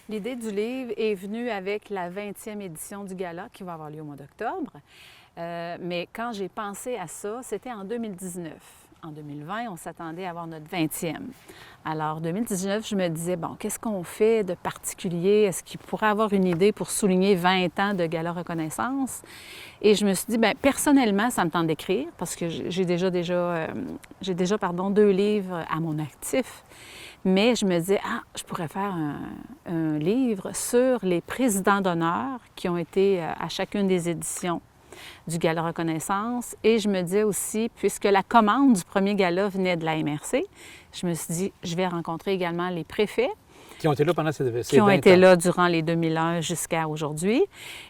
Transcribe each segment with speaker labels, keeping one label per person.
Speaker 1: L'idée du livre est venue avec la 20e édition du gala qui va avoir lieu au mois d'octobre. Mais quand j'ai pensé à ça, c'était en 2019. En 2020, on s'attendait à avoir notre 20e. Alors, 2019, je me disais, bon, qu'est-ce qu'on fait de particulier? Est-ce qu'il pourrait avoir une idée pour souligner 20 ans de gala reconnaissance? Et je me suis dit, bien, personnellement, ça me tente d'écrire parce que j'ai déjà 2 livres à mon actif. Mais je me disais, je pourrais faire un livre sur les présidents d'honneur qui ont été à chacune des éditions du Gala Reconnaissance. Et je me disais aussi, puisque la commande du premier gala venait de la MRC, je me suis dit, je vais rencontrer également les préfets.
Speaker 2: Qui ont été là pendant ces 20 ans.
Speaker 1: Qui ont été là durant les 2001 jusqu'à aujourd'hui.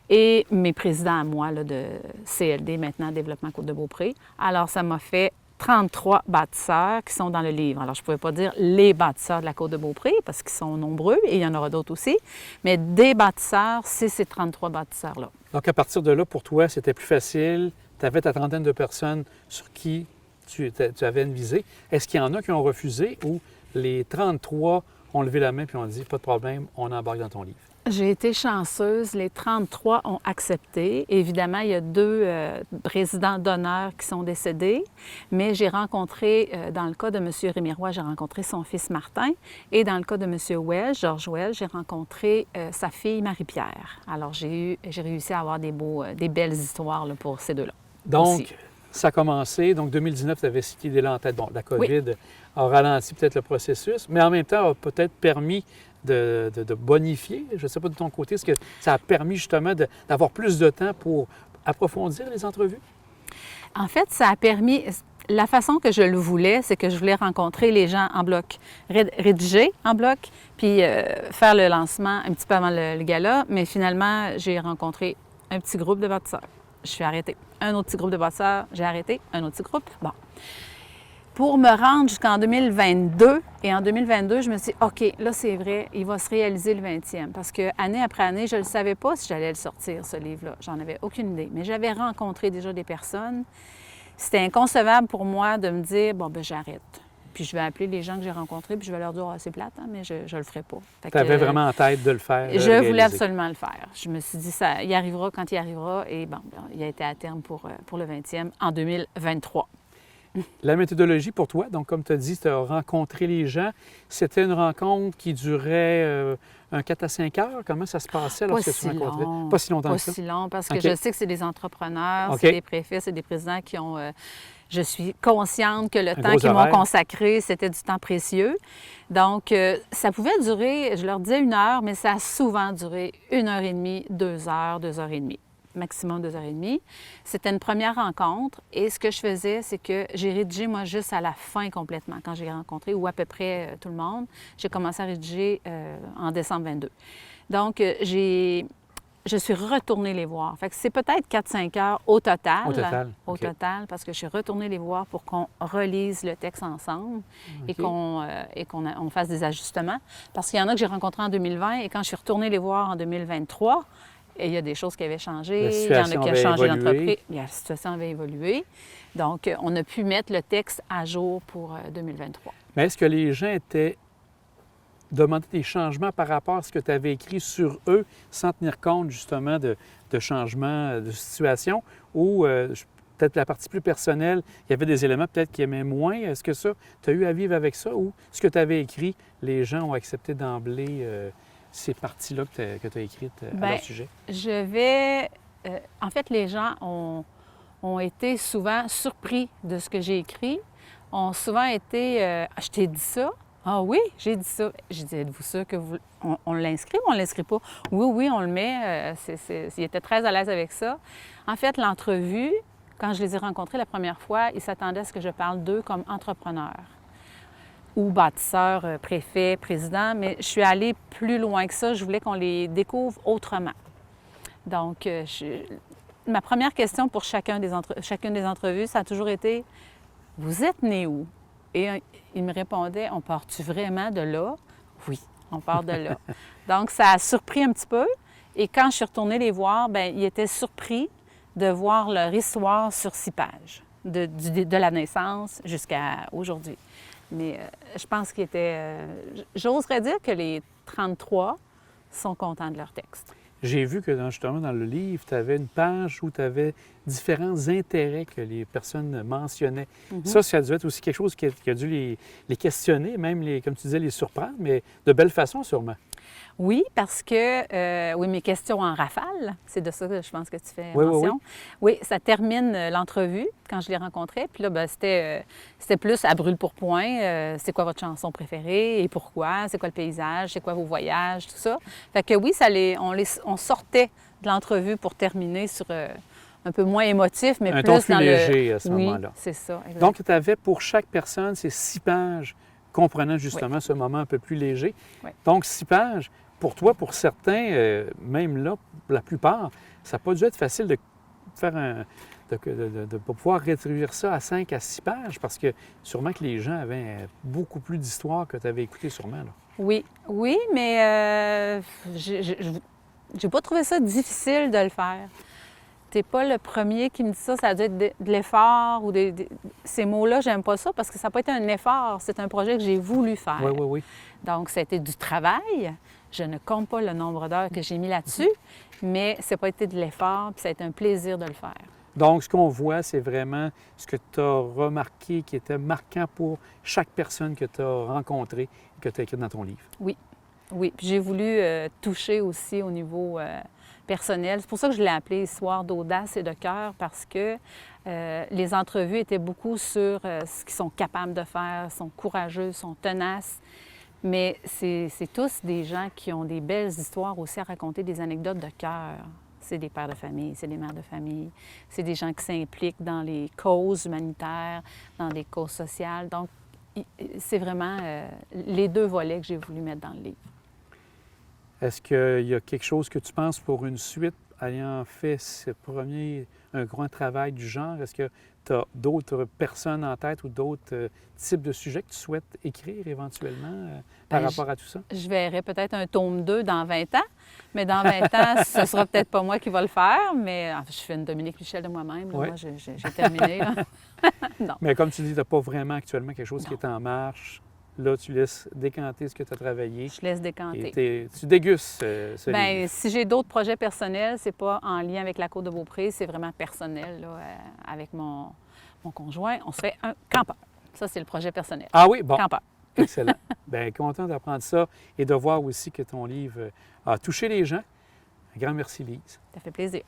Speaker 1: Et mes présidents à moi là, de CLD, maintenant Développement Côte-de-Beaupré. Alors, ça m'a fait 33 bâtisseurs qui sont dans le livre. Alors, je ne pouvais pas dire les bâtisseurs de la Côte-de-Beaupré parce qu'ils sont nombreux et il y en aura d'autres aussi, mais des bâtisseurs, c'est ces 33 bâtisseurs-là.
Speaker 2: Donc, à partir de là, pour toi, c'était plus facile. Tu avais ta trentaine de personnes sur qui tu avais une visée. Est-ce qu'il y en a qui ont refusé ou les 33 ont levé la main puis ont dit « Pas de problème, on embarque dans ton livre ».
Speaker 1: J'ai été chanceuse. Les 33 ont accepté. Évidemment, il y a 2 présidents d'honneur qui sont décédés, mais j'ai rencontré, dans le cas de M. Rémy-Roy, j'ai rencontré son fils Martin, et dans le cas de M. Welch, Georges Welch, j'ai rencontré sa fille Marie-Pierre. Alors, j'ai réussi à avoir des belles histoires là, pour ces 2-là.
Speaker 2: Donc,
Speaker 1: aussi.
Speaker 2: Ça a commencé. Donc, 2019, tu avais cette idée-là en tête. Bon, la COVID a ralenti peut-être le processus, mais en même temps a peut-être permis de bonifier. Je ne sais pas de ton côté, est-ce que ça a permis justement d'avoir plus de temps pour approfondir les entrevues?
Speaker 1: En fait, ça a permis... La façon que je le voulais, c'est que je voulais rencontrer les gens en bloc, rédiger en bloc, puis faire le lancement un petit peu avant le gala. Mais finalement, j'ai rencontré un petit groupe de bâtisseurs. Je suis arrêtée. Un autre petit groupe de bâtisseurs, j'ai arrêté. Un autre petit groupe. Bon. Pour me rendre jusqu'en 2022, et en 2022, je me suis dit, OK, là, c'est vrai, il va se réaliser le 20e. Parce que année après année, je ne savais pas si j'allais le sortir, ce livre-là. J'en avais aucune idée. Mais j'avais rencontré déjà des personnes. C'était inconcevable pour moi de me dire, bon, ben j'arrête. Puis je vais appeler les gens que j'ai rencontrés, puis je vais leur dire, c'est plate, mais je ne le ferai pas.
Speaker 2: Tu avais vraiment en tête de le faire?
Speaker 1: Je voulais absolument le faire. Je me suis dit, ça, il arrivera quand il arrivera. Et bon, il a été à terme pour le 20e en 2023.
Speaker 2: La méthodologie pour toi, donc comme tu as dit, tu as rencontré les gens. C'était une rencontre qui durait un 4 à 5 heures. Comment ça se passait lorsque tu rencontrais? Pas si longtemps que ça?
Speaker 1: Pas si long, parce que je sais que c'est des entrepreneurs, c'est des préfets, c'est des présidents qui ont... je suis consciente que le temps qu'ils m'ont consacré, c'était du temps précieux. Donc, ça pouvait durer, je leur disais 1 heure, mais ça a souvent duré 1h30, 2 heures, 2h30. Maximum 2h30. C'était une première rencontre et ce que je faisais, c'est que j'ai rédigé, moi, juste à la fin complètement, quand j'ai rencontré, ou à peu près tout le monde. J'ai commencé à rédiger en décembre 22. Donc, je suis retournée les voir. Fait que c'est peut-être 4-5 heures au total. Au total, parce que je suis retournée les voir pour qu'on relise le texte ensemble et qu'on fasse des ajustements. Parce qu'il y en a que j'ai rencontrés en 2020 et quand je suis retournée les voir en 2023, et il y a des choses qui avaient changé, il y en a qui ont changé d'entreprise, la situation avait évolué. Donc, on a pu mettre le texte à jour pour 2023.
Speaker 2: Mais est-ce que les gens étaient demandé des changements par rapport à ce que tu avais écrit sur eux sans tenir compte justement de changements de situation ou peut-être la partie plus personnelle, il y avait des éléments peut-être qu'ils aimaient moins. Est-ce que ça, tu as eu à vivre avec ça ou ce que tu avais écrit, les gens ont accepté d'emblée ces parties-là que tu as écrites à leur sujet?
Speaker 1: En fait, les gens ont été souvent surpris de ce que j'ai écrit, ont souvent été je t'ai dit ça? Ah oui, j'ai dit ça. J'ai dit, êtes-vous sûr que on l'inscrit ou on ne l'inscrit pas? Oui, on le met. Ils étaient très à l'aise avec ça. En fait, l'entrevue, quand je les ai rencontrés la première fois, ils s'attendaient à ce que je parle d'eux comme entrepreneurs ou bâtisseurs, préfets, présidents, mais je suis allée plus loin que ça. Je voulais qu'on les découvre autrement. Donc, ma première question pour chacune des entrevues, ça a toujours été, vous êtes né où? Et il me répondait, on part-tu vraiment de là? Oui, on part de là. Donc, ça a surpris un petit peu. Et quand je suis retournée les voir, bien, ils étaient surpris de voir leur histoire sur 6 pages, de la naissance jusqu'à aujourd'hui. Mais je pense qu'ils étaient... j'oserais dire que les 33 sont contents de leur texte.
Speaker 2: J'ai vu que justement dans le livre, tu avais une page où tu avais différents intérêts que les personnes mentionnaient. Ça devait être aussi quelque chose qui a dû les questionner, même, comme tu disais, les surprendre, mais de belle façon sûrement.
Speaker 1: Oui, parce que, oui, mes questions en rafale, c'est de ça que je pense que tu fais
Speaker 2: Oui,
Speaker 1: mention.
Speaker 2: oui.
Speaker 1: Oui, ça termine l'entrevue quand je les rencontrais. Puis là, ben, c'était plus à brûle pour point. C'est quoi votre chanson préférée et pourquoi? C'est quoi le paysage? C'est quoi vos voyages? Tout ça. Fait que oui, on sortait de l'entrevue pour terminer sur un peu moins émotif, mais
Speaker 2: Un
Speaker 1: plus
Speaker 2: ton plus
Speaker 1: dans
Speaker 2: léger à ce
Speaker 1: Oui,
Speaker 2: moment-là.
Speaker 1: c'est ça. Exact.
Speaker 2: Donc, tu avais pour chaque personne ces 6 pages comprenant justement ce moment un peu plus léger.
Speaker 1: Oui.
Speaker 2: Donc, 6 pages. Pour toi, pour certains, même là, pour la plupart, ça n'a pas dû être facile de faire de pouvoir réduire ça à 5 à 6 pages parce que sûrement que les gens avaient beaucoup plus d'histoires que tu avais écoutées sûrement. Là.
Speaker 1: Oui, oui, mais j'ai pas trouvé ça difficile de le faire. T'es pas le premier qui me dit ça, ça a dû être de l'effort ou ces mots-là, j'aime pas ça parce que ça n'a pas été un effort, c'est un projet que j'ai voulu faire.
Speaker 2: Oui, oui, oui.
Speaker 1: Donc, ça a été du travail. Je ne compte pas le nombre d'heures que j'ai mis là-dessus, mais ça n'a pas été de l'effort, puis ça a été un plaisir de le faire.
Speaker 2: Donc, ce qu'on voit, c'est vraiment ce que tu as remarqué qui était marquant pour chaque personne que tu as rencontrée et que tu as écrit dans ton livre.
Speaker 1: Oui, oui. Puis j'ai voulu toucher aussi au niveau personnel. C'est pour ça que je l'ai appelé Histoire d'audace et de cœur, parce que les entrevues étaient beaucoup sur ce qu'ils sont capables de faire, sont courageux, sont tenaces. Mais c'est tous des gens qui ont des belles histoires aussi à raconter, des anecdotes de cœur. C'est des pères de famille, c'est des mères de famille, c'est des gens qui s'impliquent dans les causes humanitaires, dans des causes sociales. Donc, c'est vraiment les 2 volets que j'ai voulu mettre dans le livre.
Speaker 2: Est-ce qu'il y a quelque chose que tu penses pour une suite ayant fait un grand travail du genre? Est-ce que tu as d'autres personnes en tête ou d'autres types de sujets que tu souhaites écrire éventuellement par rapport à tout ça?
Speaker 1: Je verrai peut-être un tome 2 dans 20 ans, mais dans 20 ans, ce ne sera peut-être pas moi qui va le faire, mais je fais une Dominique Michel de moi-même.
Speaker 2: Ouais.
Speaker 1: Moi, j'ai terminé. Là. Non.
Speaker 2: Mais comme tu dis, tu n'as pas vraiment actuellement quelque chose
Speaker 1: Non.
Speaker 2: qui est en marche. Là, tu laisses décanter ce que tu as travaillé.
Speaker 1: Je laisse décanter.
Speaker 2: Et tu dégustes ce livre.
Speaker 1: Si j'ai d'autres projets personnels, c'est pas en lien avec la Côte de Beaupré, c'est vraiment personnel là, avec mon conjoint. On se fait un campeur. Ça, c'est le projet personnel.
Speaker 2: Ah oui, bon.
Speaker 1: Campeur.
Speaker 2: Excellent. Bien, content d'apprendre ça et de voir aussi que ton livre a touché les gens. Un grand merci, Lise.
Speaker 1: Ça fait plaisir.